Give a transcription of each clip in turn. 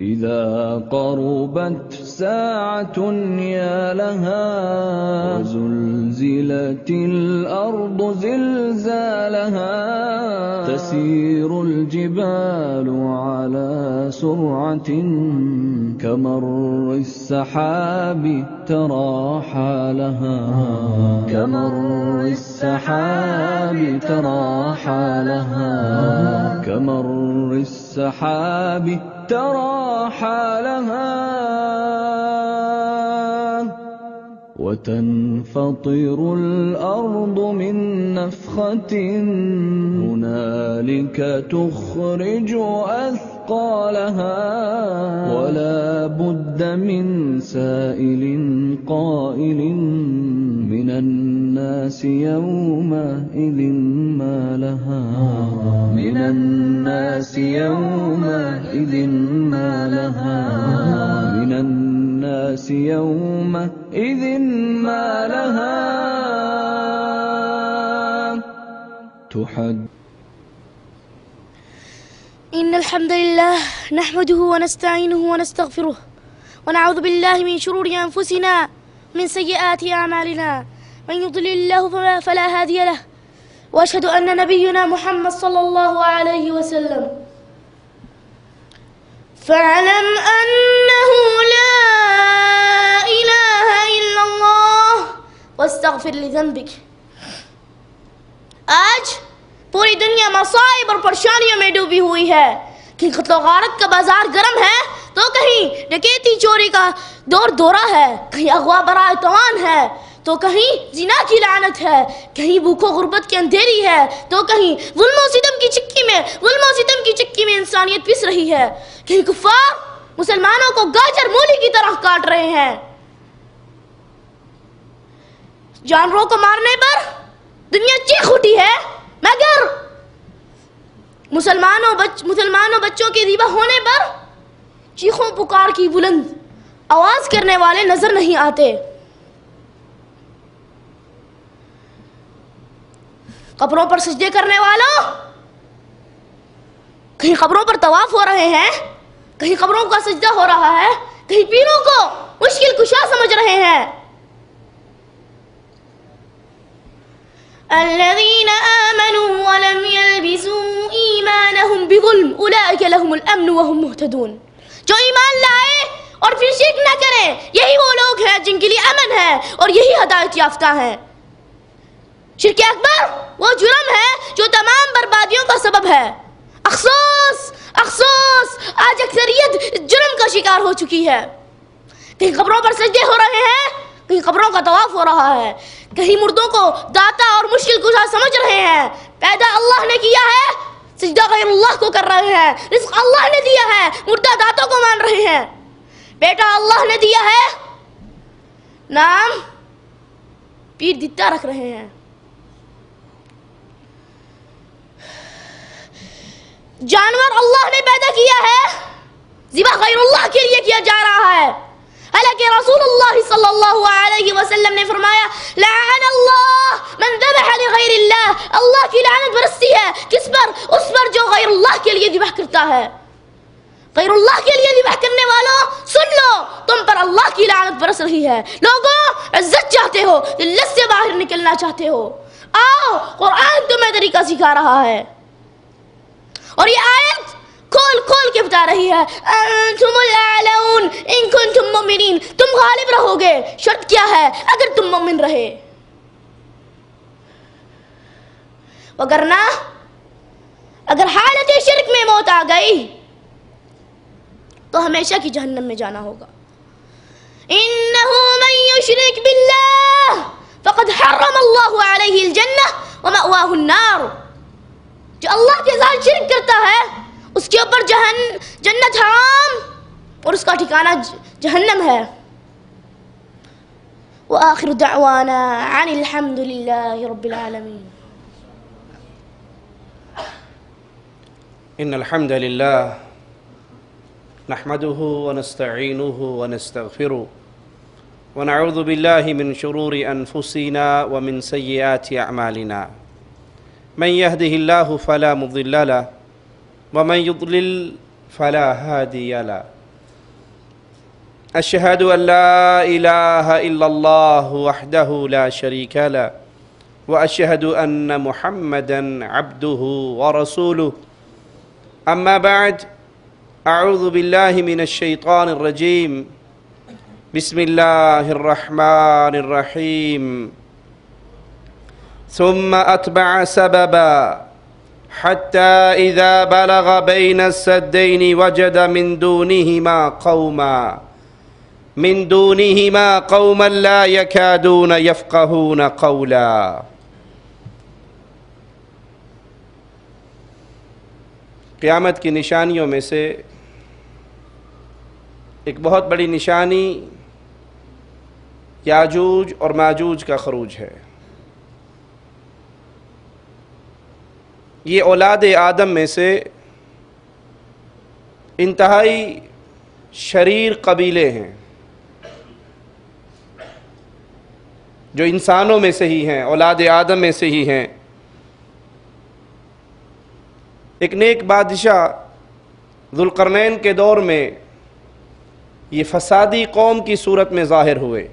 إذا قربت ساعة يا لها وزلزلت الأرض زلزالها تسير الجبال على سرعة كمر السحاب ترى حالها كمر السحاب ترى حالها كمر السحاب ترى حالها وتنفطر الأرض من نفخة هنالك تخرج أثقالها ولا بد من سائل قائل من الناس يومئذ ما لها من الناس يومئذ ما لها من الناس يومئذ ما لها تحد. إن الحمد لله نحمده ونستعينه ونستغفره ونعوذ بالله من شرور أنفسنا من سيئات أعمالنا من يضلل الله فلا هادي له وأشهد أن نبينا محمد صلى الله عليه وسلم فاعلم أنه لا إله إلا الله واستغفر لذنبك. آج پوری دنیا مصائب اور پریشانیوں میں ڈوبی ہوئی ہے. کہیں قتل و غارت کا بازار گرم ہے تو کہیں ڈکیتی چوری کا دور دورہ ہے, کہیں اغوا برائے توان ہے تو کہیں زنا کی لعنت ہے, کہیں بھوک و غربت کی اندھیری ہے تو کہیں ظلم و ستم کی چکی میں انسانیت پس رہی ہے, کہیں کفار مسلمانوں کو گاجر مولی کی طرح کاٹ رہے ہیں. جانوروں کو مارنے پر دنیا چیخ اٹھی ہے مگر مسلمانوں بچوں کے ذبح ہونے پر چیخوں پکار کی بلند آواز کرنے والے نظر نہیں آتے. قبروں پر سجدے کرنے والوں, کہیں قبروں پر طواف ہو رہے ہیں, کہیں قبروں کا سجدہ ہو رہا ہے, کہیں پیروں کو مشکل کشا سمجھ رہے ہیں. الذين آمنوا ولم يلبسوا إيمانهم بظلم أولئك لهم الأمن وهم مهتدون. جو ایمان لائے اور پھر شرک نہ کریں یہی وہ لوگ ہیں جن کے لیے امن ہے اور یہی ہدایت یافتہ ہیں. شرک اکبر وہ جرم ہے جو تمام بربادیوں کا سبب ہے. افسوس آج اکثریت جرم کا شکار ہو چکی ہے. کہیں قبروں پر سجدے ہو رہے ہیں, کہیں قبروں کا طواف ہو رہا ہے, کہیں مردوں کو داتا اور مشکل کشا سمجھ رہے ہیں. پیدا اللہ نے کیا ہے, سجدہ غیر اللہ کو کر رہے ہیں. رزق اللہ نے دیا ہے, مردہ داتوں کو مان رہے ہیں. بیٹا اللہ نے دیا ہے, نام پیر دتا رکھ رہے ہیں. جانور اللہ نے پیدا کیا ہے, ذبح غیر اللہ کے لیے کیا جا رہا ہے. حالانکہ رسول اللہ صلی اللہ علیہ وسلم نے فرمایا لعن اللہ من ذبح لغیر اللہ. اللہ کی لعنت برستی ہے کس پر؟ اس پر جو غیر اللہ کے لیے ذبح کرتا ہے. غیر اللہ کے لیے ذبح کرنے والوں سن لو, تم پر اللہ کی لعنت برس رہی ہے. لوگوں عزت چاہتے ہو, ذلت سے باہر نکلنا چاہتے ہو, آؤ قرآن تمہیں طریقہ سکھا رہا ہے. اور یہ آیت کھول کے بتا رہی ہے انتم الاعلون ان کنتم مؤمنین, تم غالب رہو گے. شرط کیا ہے؟ اگر تم مومن رہے, وگرنہ اگر حالت شرک میں موت آ گئی تو ہمیشہ کی جہنم میں جانا ہوگا. انه من يشرك بالله فقد حرم الله عليه الجنة ومأواه النار. جو اللہ کے ساتھ شرک کرتا ہے اس کے اوپر جنت حرام اور اس کا ٹھکانہ جہنم ہے. وآخر دعوانا عن الحمد لله رب العالمين. إن الحمد لله نحمده ونستعينه ونستغفره ونعوذ بالله من شرور أنفسنا ومن سيئات أعمالنا. من يهده الله فلا مضل له ومن يضلل فلا هادي له أشهد أن لا إله إلا الله وحده لا شريك له وأشهد أن محمدًا عبده ورسوله أما بعد أعوذ بالله من الشيطان الرجيم بسم الله الرحمن الرحيم ثم أتبع سببا حتى إذا بلغ بين السدين وجد من دونهما قوما لا يكادون يفقهون قولا۔ قیامت کی نشانیوں میں سے ایک بہت بڑی نشانی یاجوج اور ماجوج کا خروج ہے۔ یہ اولاد آدم میں سے انتہائی شریر قبیلے ہیں جو انسانوں میں سے ہی ہیں، اولاد آدم میں سے ہی ہیں۔ ایک نیک بادشاہ ذوالقرنین کے دور میں یہ فسادی قوم کی صورت میں ظاہر ہوئے،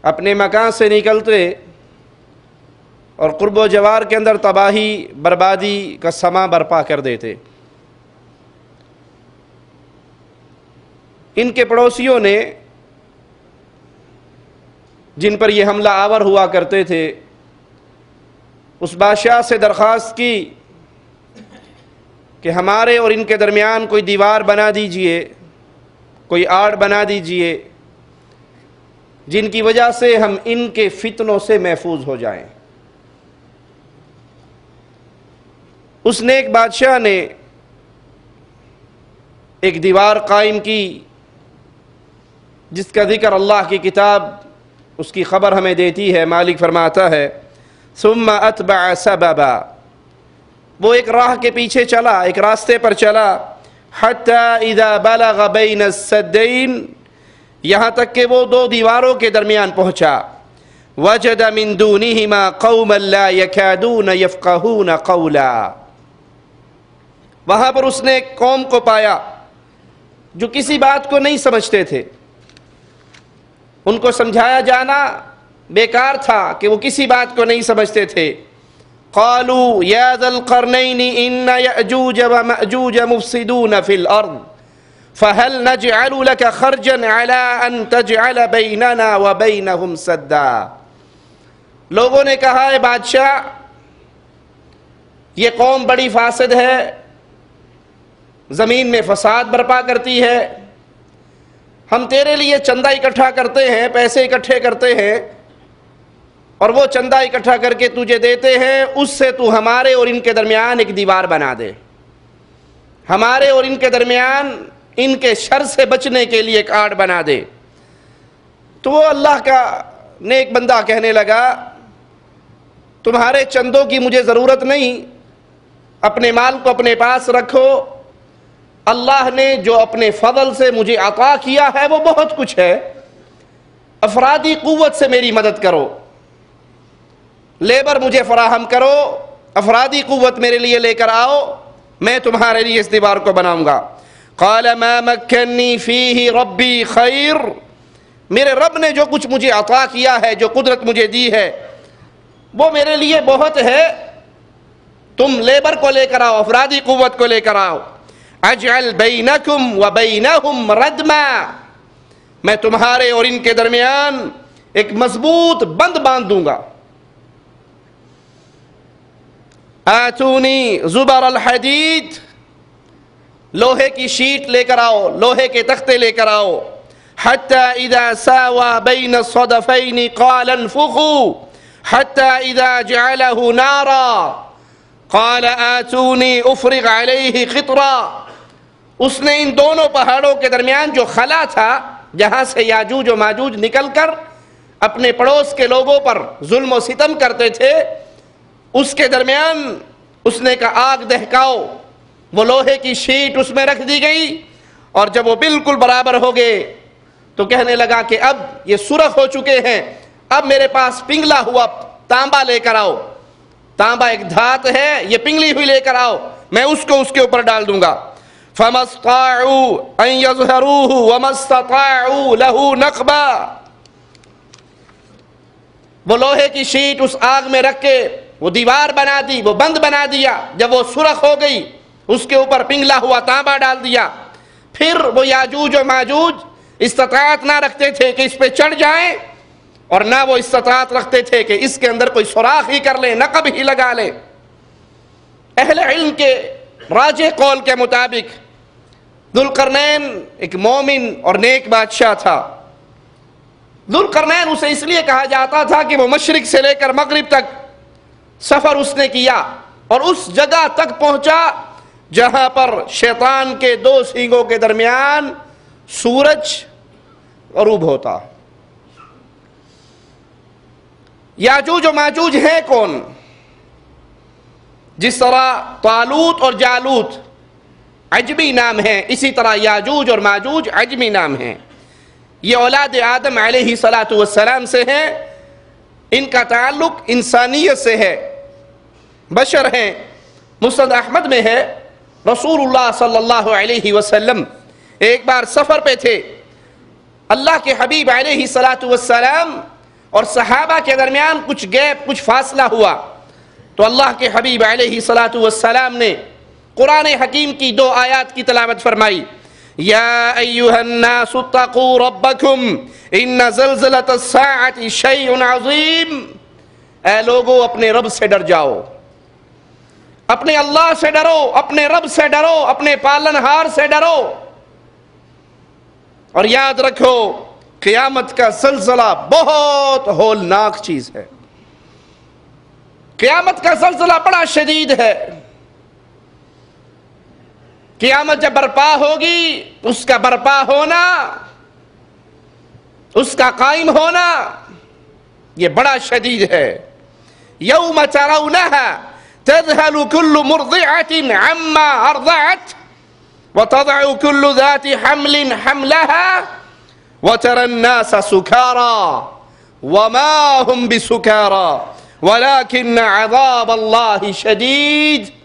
اپنے مکان سے نکلتے اور قرب و جوار کے اندر تباہی بربادی کا سما برپا کر دیتے۔ ان کے پڑوسیوں نے جن پر یہ حملہ آور ہوا کرتے تھے اس بادشاہ سے درخواست کی کہ ہمارے اور ان کے درمیان کوئی دیوار بنا دیجئے، کوئی آڑ بنا دیجئے جن کی وجہ سے ہم ان کے فتنوں سے محفوظ ہو جائیں۔ اس نیک بادشاہ نے ایک دیوار قائم کی جس کا ذکر اللہ کی کتاب اس کی خبر ہمیں دیتی ہے۔ مالک فرماتا ہے ثم اتبع سببا، وہ ایک راہ کے پیچھے چلا، ایک راستے پر چلا، حتی اذا بلغ بین السدین، یہاں تک کہ وہ دو دیواروں کے درمیان پہنچا، وجد من دونہما قوما لا یکادون یفقہون قولا، وہاں پر اس نے ایک قوم کو پایا جو کسی بات کو نہیں سمجھتے تھے، ان کو سمجھایا جانا بیکار تھا کہ وہ کسی بات کو نہیں سمجھتے تھے۔ قالوا یا ذا القرنین ان یأجوج ومأجوج مفسدون فی الارض فهل نجعل لك خرجا على ان تجعل بیننا وبینہم سدا۔ لوگوں نے کہا اے بادشاہ یہ قوم بڑی فاسد ہے، زمین میں فساد برپا کرتی ہے، ہم تیرے لیے چندہ اکٹھا کرتے ہیں، پیسے اکٹھے کرتے ہیں اور وہ چندہ اکٹھا کر کے تجھے دیتے ہیں، اس سے تو ہمارے اور ان کے درمیان ایک دیوار بنا دے، ہمارے اور ان کے درمیان ان کے شر سے بچنے کے لیے ایک آڑ بنا دے۔ تو وہ اللہ کا نیک بندہ کہنے لگا تمہارے چندوں کی مجھے ضرورت نہیں، اپنے مال کو اپنے پاس رکھو، اللہ نے جو اپنے فضل سے مجھے عطا کیا ہے وہ بہت کچھ ہے، افرادی قوت سے میری مدد کرو، لیبر مجھے فراہم کرو، افرادی قوت میرے لیے لے کر آؤ، میں تمہارے لیے اس دیوار کو بناؤں گا۔ قال ما مکنی فیہ ربی خیر، میرے رب نے جو کچھ مجھے عطا کیا ہے، جو قدرت مجھے دی ہے وہ میرے لیے بہت ہے، تم لیبر کو لے کر آؤ، افرادی قوت کو لے کر آؤ۔ اجعل بینکم و بینہم ردما، میں تمہارے اور ان کے درمیان ایک مضبوط بند باندھ دوں گا۔ آتونی زبر الحدید، لوہے کی شیٹ لے کر آؤ، لوہے کے تختے لے کر آؤ۔ حتی اذا ساوى بین الصدفین قال انفخوا حتی اذا جعلہ نارا قال آتونی افرغ علیہ قطرا، اس نے ان دونوں پہاڑوں کے درمیان جو خلا تھا جہاں سے یاجوج و ماجوج نکل کر اپنے پڑوس کے لوگوں پر ظلم و ستم کرتے تھے، اس کے درمیان اس نے کہا آگ دہکاؤ، وہ لوہے کی شیٹ اس میں رکھ دی گئی، اور جب وہ بالکل برابر ہو گئے تو کہنے لگا کہ اب یہ سرخ ہو چکے ہیں، اب میرے پاس پنگلا ہوا تانبا لے کر آؤ، تانبا ایک دھات ہے، یہ پنگلی ہوئی لے کر آؤ، میں اس کو اس کے اوپر ڈال دوں گا۔ فَمَا اسْطَاعُوا أَن يَظْهَرُوهُ وَمَا اسْتَطَاعُوا لَهُ نَقْبًا۔ وہ لوہے کی شیٹ اس آگ میں رکھ کے وہ دیوار بنا دی، وہ بند بنا دیا، جب وہ سرخ ہو گئی اس کے اوپر پنگلا ہوا تانبا ڈال دیا۔ پھر وہ یاجوج و ماجوج استطاعت نہ رکھتے تھے کہ اس پہ چڑھ جائیں، اور نہ وہ استطاعت رکھتے تھے کہ اس کے اندر کوئی سوراخ ہی کر لیں، نقب ہی لگا لیں۔ اہل علم کے راجح قول کے مطابق ذوالقرنین ایک مومن اور نیک بادشاہ تھا۔ ذوالقرنین اسے اس لیے کہا جاتا تھا کہ وہ مشرق سے لے کر مغرب تک سفر اس نے کیا اور اس جگہ تک پہنچا جہاں پر شیطان کے دو سینگوں کے درمیان سورج غروب ہوتا۔ یاجوج و ماجوج ہیں کون؟ جس طرح طالوت اور جالوت عجمی نام ہیں، اسی طرح یاجوج اور ماجوج عجمی نام ہیں۔ یہ اولاد آدم علیہ السلام سے ہیں، ان کا تعلق انسانیت سے ہے، بشر ہیں۔ مسند احمد میں ہے رسول اللہ صلی اللہ علیہ وسلم ایک بار سفر پہ تھے، اللہ کے حبیب علیہ السلام اور صحابہ کے درمیان کچھ گیپ، کچھ فاصلہ ہوا، تو اللہ کے حبیب علیہ السلام نے قرآن حکیم کی 2 آیات کی تلاوت فرمائی۔ یا ایھا الناس اتقوا ربکم ان زلزلۃ الساعۃ شیء عظیم۔ اے لوگو اپنے رب سے ڈر جاؤ، اپنے اللہ سے ڈرو، اپنے رب سے ڈرو، اپنے پالنہار سے ڈرو، اور یاد رکھو قیامت کا زلزلہ بہت ہولناک چیز ہے۔ قیامت کا زلزلہ بڑا شدید ہے۔ قیامت جب برپا ہوگی، اس کا برپا ہونا، اس کا قائم ہونا یہ بڑا شدید ہے۔ یوم ترونہا تذہل کل مرضعۃ عما ارضعت وتضع کل ذات حمل حملها وترى الناس سکارى وما هم بسکارى ولكن عذاب اللہ شدید۔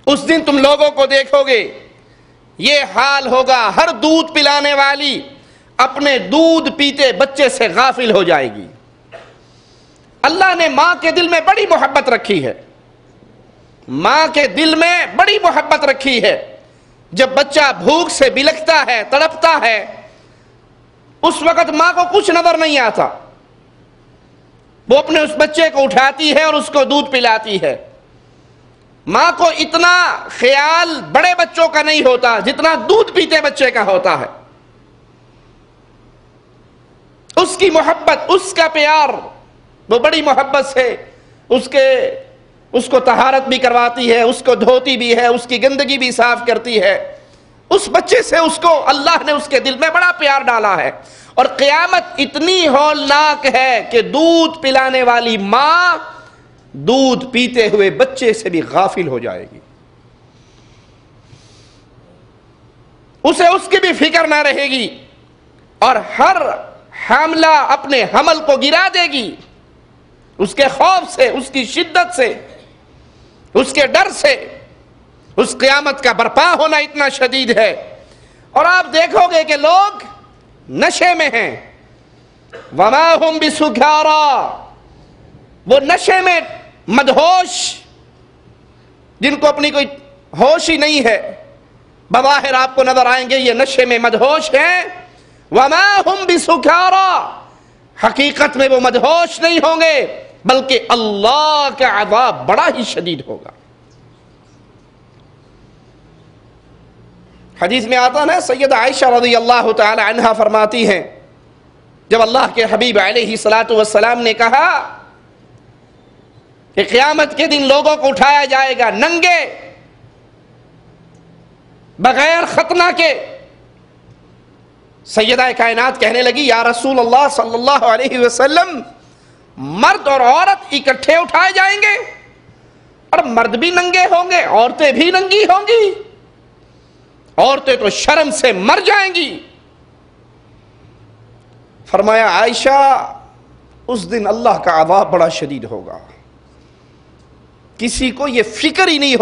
اس دن تم لوگوں کو دیکھو گے، یہ حال ہوگا، ہر دودھ پلانے والی اپنے دودھ پیتے بچے سے غافل ہو جائے گی۔ اللہ نے ماں کے دل میں بڑی محبت رکھی ہے، ماں کے دل میں بڑی محبت رکھی ہے۔ جب بچہ بھوک سے بلکتا ہے، تڑپتا ہے، اس وقت ماں کو کچھ نظر نہیں آتا، وہ اپنے اس بچے کو اٹھاتی ہے اور اس کو دودھ پلاتی ہے۔ ماں کو اتنا خیال بڑے بچوں کا نہیں ہوتا جتنا دودھ پیتے بچے کا ہوتا ہے۔ اس کی محبت، اس کا پیار، وہ بڑی محبت سے اس کو طہارت بھی کرواتی ہے، اس کو دھوتی بھی ہے، اس کی گندگی بھی صاف کرتی ہے۔ اس بچے سے اس کو اللہ نے اس کے دل میں بڑا پیار ڈالا ہے۔ اور قیامت اتنی ہولناک ہے کہ دودھ پلانے والی ماں دودھ پیتے ہوئے بچے سے بھی غافل ہو جائے گی، اسے اس کی بھی فکر نہ رہے گی، اور ہر حاملہ اپنے حمل کو گرا دے گی، اس کے خوف سے، اس کی شدت سے، اس کے ڈر سے۔ اس قیامت کا برپا ہونا اتنا شدید ہے۔ اور آپ دیکھو گے کہ لوگ نشے میں ہیں، وما ہم بسکارى، وہ نشے میں مدہوش، جن کو اپنی کوئی ہوش ہی نہیں ہے، بظاہر آپ کو نظر آئیں گے یہ نشے میں مدہوش ہیں۔ وما ہم بسکارى، حقیقت میں وہ مدہوش نہیں ہوں گے، بلکہ اللہ کا عذاب بڑا ہی شدید ہوگا۔ حدیث میں آتا ہے، سیدہ عائشہ رضی اللہ تعالی عنہا فرماتی ہیں، جب اللہ کے حبیب علیہ السلام نے کہا کہ قیامت کے دن لوگوں کو اٹھایا جائے گا ننگے، بغیر ختنہ کے، سیدہ کائنات کہنے لگی یا رسول اللہ صلی اللہ علیہ وسلم، مرد اور عورت اکٹھے اٹھائے جائیں گے، اور مرد بھی ننگے ہوں گے، عورتیں بھی ننگی ہوں گی، عورتیں تو شرم سے مر جائیں گی۔ فرمایا عائشہ اس دن اللہ کا عذاب بڑا شدید ہوگا، کسی کو یہ فکر ہی نہیں ہوگا